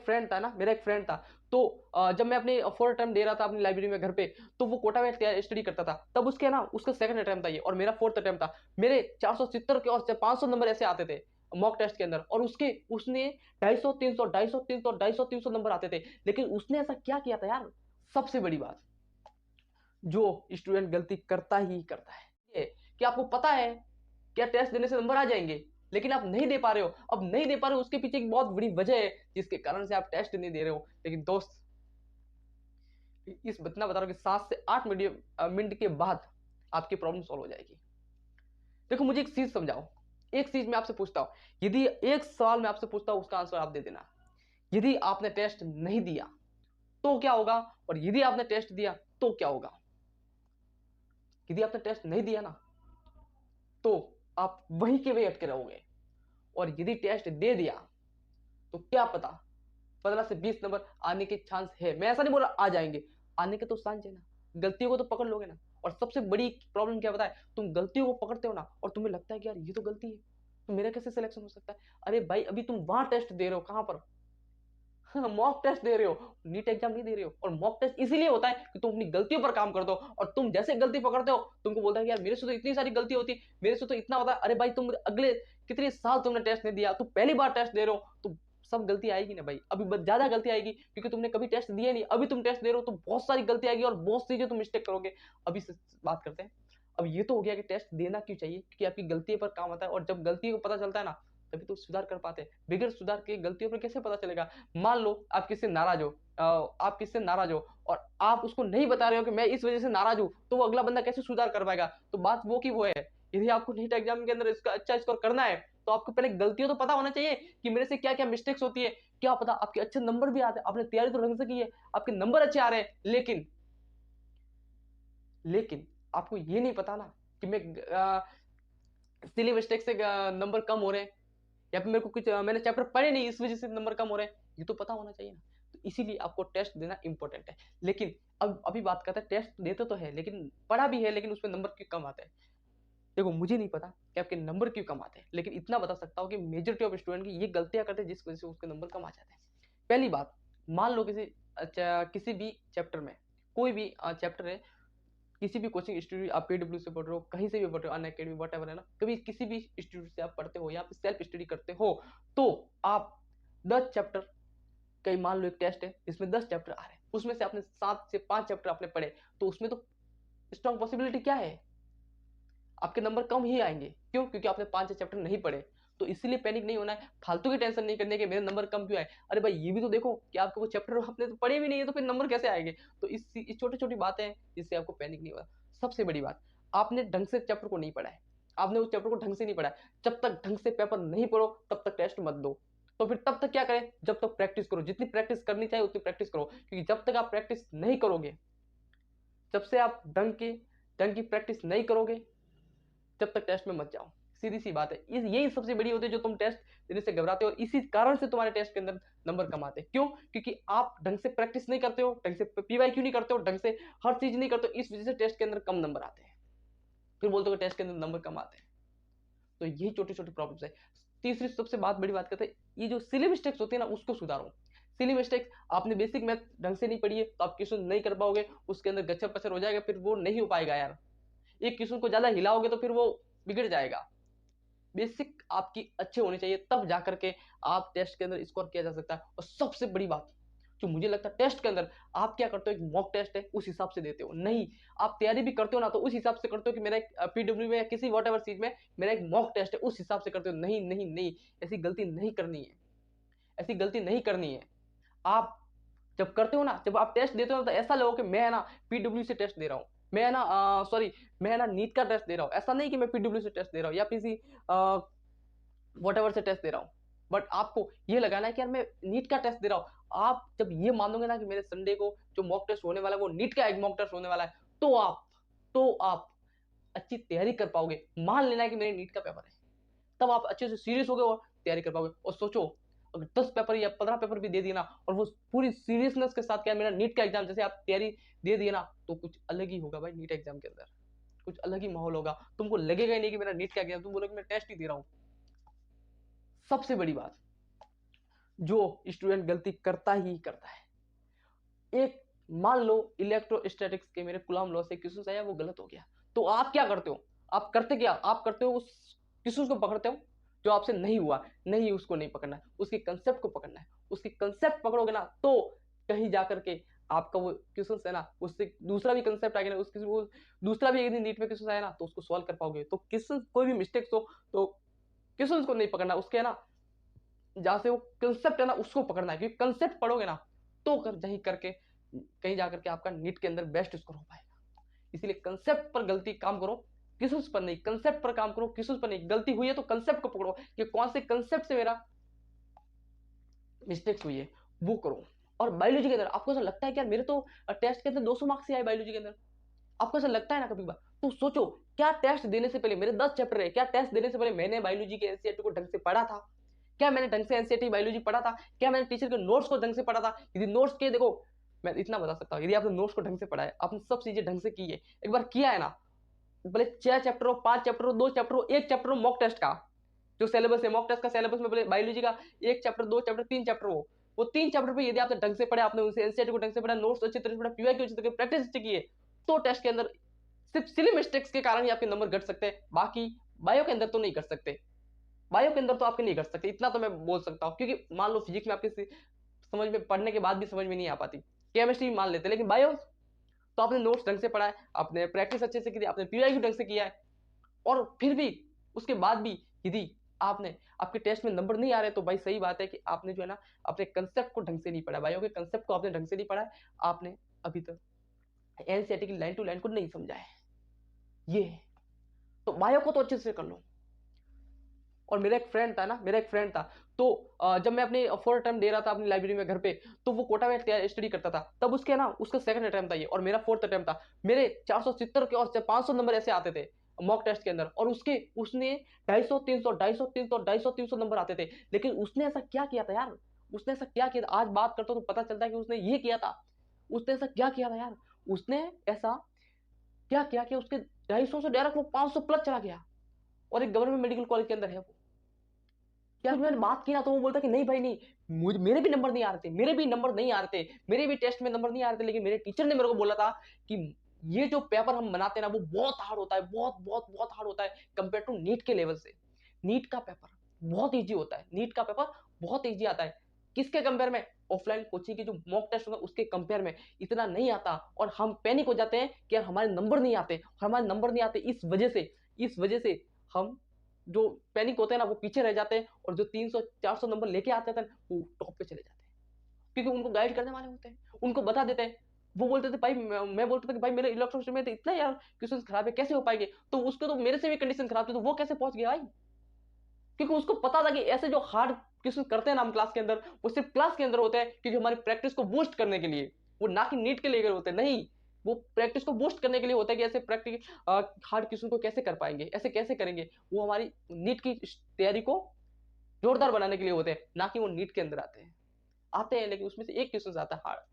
Friend था ना, मेरा एक फ्रेंड था, तो जब मैं अपनी 4 अटेम्प्ट दे रहा था अपनी लाइब्रेरी में घर पे, तो वो कोटा में स्टडी करता था, तब उसके ना उसका सेकंड अटेम्प्ट था ये और मेरा 4th अटेम्प्ट था। मेरे 470 के और 500 नंबर ऐसे आते थे मॉक टेस्ट के अंदर, और उसने 250 300 250 300 250 300 नंबर आते थे। लेकिन उसने ऐसा क्या किया था यार, सबसे बड़ी बात, जो स्टूडेंट गलती करता ही करता है ये, कि आपको पता है क्या टेस्ट देने से नंबर आ जाएंगे, लेकिन आप नहीं दे पा रहे हो। अब नहीं दे पा रहे हो, उसके पीछे एक बहुत बड़ी वजह है जिसके कारण से आप टेस्ट नहीं दे रहे हो। लेकिन दोस्त, इस बता रहा हूं कि 7 से 8 मिनट के बाद आपकी प्रॉब्लम सॉल्व हो जाएगी। देखो मुझे एक चीज समझाओ, एक चीज मैं आपसे पूछता हूं, यदि एक सवाल मैं आपसे पूछता हूं उसका आंसर आप दे देना। यदि आपने टेस्ट नहीं दिया तो क्या होगा, और यदि आपने टेस्ट दिया तो क्या होगा। यदि आपने टेस्ट नहीं दिया ना, तो आप वहीं के वहीं अटके रहोगे, और यदि टेस्ट दे दिया तो क्या पता 15 से 20 नंबर आने के चांस है। मैं ऐसा नहीं बोल रहा आ जाएंगे, आने के तो चांस है ना, गलतियों को तो पकड़ लोगे ना। और सबसे बड़ी प्रॉब्लम क्या पता है, तुम गलतियों को पकड़ते हो ना और तुम्हें लगता है कि यार ये तो गलती है, तो मेरा कैसे सिलेक्शन हो सकता है। अरे भाई अभी तुम वहां टेस्ट दे रहे हो, कहां पर, मॉक टेस्ट दे रहे हो, नीट एग्जाम नहीं दे रहे हो। और मॉक टेस्ट इसीलिए होता है कि तुम अपनी गलतियों पर काम करते हो, और तुम जैसे गलती पकड़ते हो तुमको बोलता है कि यार मेरे से तो इतनी सारी गलती होती, मेरे से तो इतना होता है। अरे भाई तुम अगले कितने साल तुमने टेस्ट नहीं दिया, तुम पहली बार टेस्ट दे रहे हो, तो सब गलती आएगी ना भाई। अभी ज्यादा गलती आएगी क्योंकि तुमने कभी टेस्ट दिए नहीं, अभी तुम टेस्ट दे रहे हो तो बहुत सारी गलती आएगी और बहुत चीजें तुम मिस्टेक करोगे। अभी से बात करते हैं। अब ये तो हो गया कि टेस्ट देना क्यों चाहिए, क्योंकि आपकी गलती पर काम आता है, और जब गलती को पता चलता है ना, तभी तो सुधार कर पाते हैं। बगैर सुधार के गलतियों पर कैसे पता चलेगा। मान लो आप किससे नाराज हो, आप किससे नाराज हो और आप उसको नहीं बता रहे हो कि मैं इस वजह से नाराज हूं, तो वो अगला बंदा कैसे सुधार कर पाएगा। तो बात वो की वो है, यदि आपको नीट एग्जाम के अंदर इसका अच्छा स्कोर करना है, तो आपको पहले गलतियों तो पता होना चाहिए कि मेरे से क्या क्या मिस्टेक्स होती है। क्या पता आपके अच्छे नंबर भी आते हैं, आपने तैयारी तो ढंग से की है, आपके नंबर अच्छे आ रहे हैं, लेकिन आपको ये नहीं पता ना कि मैं सिली मिस्टेक से नंबर कम हो रहे हैं, या फिर मेरे को कुछ मैंने चैप्टर पढ़े नहीं इस वजह से नंबर कम हो रहे हैं, ये तो पता होना चाहिए ना। तो इसीलिए आपको टेस्ट देना इंपॉर्टेंट है। लेकिन अब अभी बात करते हैं, टेस्ट देते तो है लेकिन पढ़ा भी है, लेकिन उसमें नंबर क्यों कम आते हैं। देखो मुझे नहीं पता कि आपके नंबर क्यों कम आते हैं, लेकिन इतना बता सकता हूँ कि मेजोरिटी ऑफ स्टूडेंट की ये गलतियां करते हैं जिस वजह से उसके नंबर कम आ जाते हैं। पहली बात, मान लो किसी भी चैप्टर में, कोई भी चैप्टर है, किसी भी कोचिंग इंस्टीट्यूट आप पीडब्ल्यू से पढ़ रहे हो, कहीं से भी पढ़ रहे हो, अन अकेडमी वट एवर है ना, कभी किसी भी इंस्टीट्यूट से आप पढ़ते हो या फिर सेल्फ स्टडी करते हो, तो आप 10 चैप्टर, कई मान लो एक टेस्ट है इसमें 10 चैप्टर आ रहे हैं, उसमें से आपने 7 से 5 चैप्टर आपने पढ़े, तो उसमें तो स्ट्रॉन्ग पॉसिबिलिटी क्या है, आपके नंबर कम ही आएंगे। क्यों, क्योंकि आपने 5 चैप्टर नहीं पढ़े। तो इसीलिए पैनिक नहीं होना है, फालतू की टेंशन नहीं करनी है कि मेरे नंबर कम क्यों आए। अरे भाई ये भी तो देखो कि आपको वो चैप्टर आपने तो पढ़े भी नहीं है, तो फिर नंबर कैसे आएंगे। तो इस छोटी छोटी बातें हैं जिससे आपको पैनिक नहीं होगा। सबसे बड़ी बात, आपने ढंग से चैप्टर को नहीं पढ़ा है, आपने उस चैप्टर को ढंग से नहीं पढ़ा है। जब तक ढंग से पेपर नहीं पढ़ो तब तक टेस्ट मत दो। तो फिर तब तक क्या करें, जब तक प्रैक्टिस करो, जितनी प्रैक्टिस करनी चाहिए उतनी प्रैक्टिस करो, क्योंकि जब तक आप प्रैक्टिस नहीं करोगे, जब से आप ढंग की प्रैक्टिस नहीं करोगे, जब तक टेस्ट में मत जाओ। सीधी सी बात है, यही सबसे बड़ी होती है जो तुम टेस्ट देने से घबराते हो, और इसी कारण से तुम्हारे टेस्ट के अंदर नंबर कम आते हैं। क्यों, क्योंकि आप ढंग से प्रैक्टिस नहीं करते हो, ढंग से पीवाईक्यू नहीं करते हो, ढंग से हर चीज नहीं करते हो, इस वजह से टेस्ट के अंदर कम नंबर आते हैं। फिर बोलते हो टेस्ट के अंदर नंबर कम आते हैं। तो यही छोटी छोटी प्रॉब्लम्स है। तीसरी सबसे बड़ी बात करते हैं, ये जो सिली मिस्टेक्स होती है ना उसको सुधारो। सिली मिस्टेक्स, आपने बेसिक मैथ ढंग से नहीं पढ़ी है तो आप क्वेश्चन नहीं कर पाओगे, उसके अंदर गच्चर पचर हो जाएगा, फिर वो नहीं हो पाएगा यार। एक क्वेश्चन को ज्यादा हिलाओगे तो फिर वो बिगड़ जाएगा। बेसिक आपकी अच्छे होने चाहिए, तब जाकर के आप टेस्ट के अंदर स्कोर किया जा सकता है। और सबसे बड़ी बात जो मुझे लगता है, टेस्ट के अंदर आप क्या करते हो, एक मॉक टेस्ट है उस हिसाब से देते हो, नहीं आप तैयारी भी करते हो ना तो उस हिसाब से करते हो कि मेरा एक पीडब्ल्यू में या किसी वॉट एवर चीज में मेरा एक मॉक टेस्ट है उस हिसाब से करते हो। नहीं नहीं नहीं, ऐसी गलती नहीं करनी है, ऐसी गलती नहीं करनी है। आप जब करते हो ना, जब आप टेस्ट देते हो ना, तो ऐसा लगो कि मैं है ना पीडब्ल्यू से टेस्ट दे रहा हूँ, मैं है ना सॉरी मैं है ना नीट का टेस्ट दे रहा हूँ। ऐसा नहीं कि मैं पीडब्ल्यू से टेस्ट दे रहा हूँ या किसी वट एवर से टेस्ट दे रहा हूँ, बट आपको ये लगाना है कि यार मैं नीट का टेस्ट दे रहा हूँ। आप जब ये मानोगे ना कि मेरे संडे को जो मॉक टेस्ट होने वाला है वो नीट का एक मॉक टेस्ट होने वाला है, तो आप अच्छी तैयारी कर पाओगे। मान लेना है कि मेरे नीट का पेपर है, तब आप अच्छे से सीरियस हो गए और तैयारी कर पाओगे। और सोचो अगर 10 पेपर या 15 पेपर भी दे दिए ना, और वो पूरी सीरियसनेस के साथ क्या मेरा नीट का एग्जाम जैसे आप तैयारी दे दिए ना, तो कुछ अलग ही होगा भाई। नीट एग्जाम के अंदर कुछ अलग ही माहौल होगा, तुमको लगेगा ही नहीं कि मेरा नीट का एग्जाम, तुम बोलोगे मैं टेस्ट ही दे रहा हूँ। सबसे बड़ी बात, जो स्टूडेंट गलती करता ही करता है। एक मान लो इलेक्ट्रोस्टैटिक्स के मेरे कूलॉम लॉ से क्वेश्चन आया, वो गलत हो गया, तो आप क्या करते हो? आप करते क्या? आप करते हो उस क्वेश्चन को पकड़ते हो जो आपसे नहीं हुआ, नहीं उसको नहीं पकड़ना है, उसके कंसेप्ट को पकड़ना है। उसकी कंसेप्ट पकड़ोगे ना तो कहीं जाकर के आपका वो क्वेश्चन है ना, उससे दूसरा भी कंसेप्ट आ गया ना, उसकी वो दूसरा भी एक दिन नीट में क्वेश्चन आया ना तो उसको सॉल्व कर पाओगे। तो क्वेश्चन कोई भी मिस्टेक्स हो तो क्वेश्चन को नहीं पकड़ना, उसके है ना जहां से वो कंसेप्ट है ना उसको पकड़ना है, क्योंकि कंसेप्ट पढ़ोगे ना तो कहीं जाकर के आपका नीट के अंदर बेस्ट स्कोर हो पाएगा। इसीलिए कंसेप्ट पर गलती काम करो, क्वेश्चंस पर नहीं। कंसेप्ट पर काम करो, क्वेश्चंस पर नहीं। गलती हुई है तो कंसेप्ट को पकड़ो कि कौन से कंसेप्ट से मेरा मिस्टेक्स हुई है वो करो। और बायोलॉजी के अंदर आपको ऐसा लगता है कि यार मेरे तो टेस्ट के अंदर 200 मार्क्स ही आए बायोलॉजी के अंदर, आपको ऐसा लगता है ना कभी बार, तो सोचो क्या टेस्ट देने से पहले मेरे 10 चैप्टर है, क्या टेस्ट देने से पहले मैंने बायोलॉजी के एनसीईआरटी को ढंग से पढ़ा था? क्या मैंने ढंग से एनसीईआरटी बायोलॉजी पढ़ा था? क्या मैंने टीचर के नोट्स को ढंग से पढ़ा था? यदि नोट्स के देखो, मैं इतना बता सकता हूँ, यदि आपने नोट्स को ढंग से पढ़ा है, आपने सब चीजें ढंग से की है, एक बार किया है ना, भले 6 चैप्टर हो, 5 चैप्टर हो, 2 चैप्टर हो, 1 चैप्टर हो मॉक टेस्ट का, जो सिलेबस है मॉक टेस्ट का सिलेबस में भले बायोलॉजी का 1 चैप्टर, 2 चैप्टर, 3 चैप्टर हो, वो 3 चैप्टर पे यदि आपने ढंग से पढ़े, आपने उनसे एनसीईआरटी को ढंग से पढ़ा, नोट्स अच्छी तरह से पढ़ा, पीवाईक्यू अच्छी तरह से प्रैक्टिस अच्छी की है, तो टेस्ट के अंदर सिर्फ सिली मिस्टेक्स के कारण ही आपके नंबर घट सकते हैं। बाकी बायो के अंदर तो नहीं घट सकते, बायो के अंदर तो आपके नहीं घट सकते, इतना तो मैं बोल सकता हूँ। क्योंकि मान लो फिजिक्स में आपके समझ में पढ़ने के बाद भी समझ में नहीं आ पाती, केमिस्ट्री मान लेते, लेकिन बायो तो आपने नोट्स ढंग से पढ़ा है, आपने प्रैक्टिस अच्छे से की, आपने पीवाईक्यू ढंग से किया है, और फिर भी उसके बाद भी यदि आपने आपके टेस्ट में नंबर नहीं आ रहे, तो भाई सही बात है कि आपने जो है ना अपने कंसेप्ट को ढंग से नहीं पढ़ा, बायो के कंसेप्ट को आपने ढंग से नहीं पढ़ा है, आपने अभी तक एनसीईआरटी की लाइन टू लाइन को नहीं समझा है। ये है, तो बायो को तो अच्छे से कर लो। और मेरा एक फ्रेंड था, तो जब मैं अपने फोर्थ अटेम्प्ट दे रहा था अपनी लाइब्रेरी में घर पे, तो वो कोटा में स्टडी करता था, तब उसके ना उसका सेकंड अटेम्प्ट था ये, और मेरा फोर्थ अटेम्प्ट था। मेरे 470 के और 500 नंबर ऐसे आते थे मॉक टेस्ट के अंदर, और उसने 250 300 250 300 250 300 नंबर आते थे। लेकिन उसने ऐसा क्या किया था यार, उसने ऐसा क्या किया था, आज बात करता हूं तो पता चलता है कि उसने ये किया था। उसने ऐसा क्या किया था यार, उसने ऐसा क्या किया कि उसके 250 से डायरेक्ट वो 500 प्लस चला गया, और एक गवर्नमेंट मेडिकल कॉलेज के अंदर है वो। यार मैंने बात की ना तो वो बोलता कि नहीं भाई नहीं, मुझे मेरे भी नंबर नहीं आ रहे थे, मेरे भी नंबर नहीं आ रहे थे, मेरे भी टेस्ट में नंबर नहीं आ रहे थे, लेकिन मेरे टीचर ने मेरे को बोला था कि ये जो पेपर हम बनाते हैं ना वो बहुत हार्ड होता है, बहुत बहुत बहुत हार्ड होता है कंपेयर टू नीट के लेवल से। नीट का पेपर बहुत ईजी होता है, नीट का पेपर बहुत ईजी आता है। किसके कंपेयर में? ऑफलाइन कोचिंग की जो मॉक टेस्ट होगा उसके कंपेयर में इतना नहीं आता, और हम पैनिक हो जाते हैं कि यार हमारे नंबर नहीं आते, हमारे नंबर नहीं आते, इस वजह से हम जो पैनिक होते हैं ना वो पीछे रह जाते हैं, और जो 300 400 नंबर लेके आते हैं वो टॉप पे चले जाते हैं, क्योंकि उनको गाइड करने वाले होते हैं, उनको बता देते हैं। वो बोलते थे भाई, मैं बोलता था कि भाई मेरे इलेक्ट्रॉनिक्स में तो इतना यार क्वेश्चन खराब है, कैसे हो पाएंगे? तो उसके तो मेरे से भी कंडीशन खराब थी, तो वो कैसे पहुंच गया भाई? क्योंकि उसको पता था कि ऐसे जो हार्ड क्वेश्चन करते हैं ना हम क्लास के अंदर, वो सिर्फ क्लास के अंदर होते हैं, क्योंकि हमारी प्रैक्टिस को बूस्ट करने के लिए, वो ना कि नीट के लिए होते हैं, नहीं, वो प्रैक्टिस को बूस्ट करने के लिए होता है कि ऐसे प्रैक्टिस हार्ड क्वेश्चन को कैसे कर पाएंगे, ऐसे कैसे करेंगे, वो हमारी नीट की तैयारी को जोरदार बनाने के लिए होते हैं, ना कि वो नीट के अंदर आते हैं, लेकिन उसमें से एक क्वेश्चन आता है हार्ड।